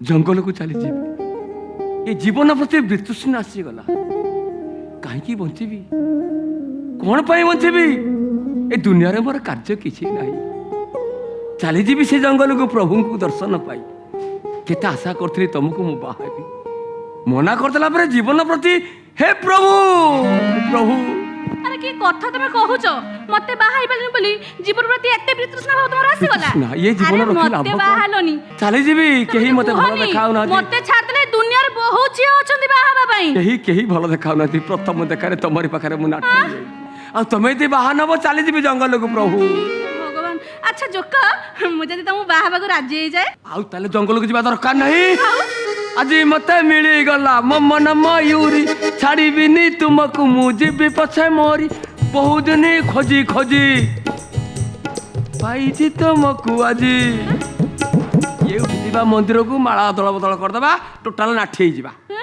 जंगल को चली ये जीवन प्रति वितृष्णा आसीगला कहीं बंचीबी कौन पाई बंचीबी ए दुनिया रे मोर कार्य किसी नहीं चली जीवी से जंगल को प्रभु को दर्शन पाई केते आशा करथि तुमको मु बाहाबी मना करदेला पर जीवन प्रति हे प्रभु प्रभु अरे की कथा तुम कहूच मते बाहाई पालनी बोली जीवन प्रति एते वितृष्णा भाव तुमरा आसी गला ना ये जीवन रखी लाभ मते बाहालोनी चली जीवी केही मते भलो देखाउ ना मते छाड़ देले दुनिया रे बहुत झियो अछंती बाहाबा पई केही भलो देखाउ ना प्रथम देखारे तमरी पाखरे मु नाठी आ तमे ती बाहा नबो चली जीवी जंगल को प्रभु भगवान अच्छा जोका मुझे जदी तुम बाहाबा को राजी हो जाए आउ ताले जंगल को जीवा दरकार नहीं आज मते मिली गला मो मन मयूरी छाड़ीबिनी तुमको मुझे पछे मोरी बहुत दिन खोजी खोजी पाई तुमको आज ये उठा मंदिर को माला दल बदल करदे टोटाल नाठी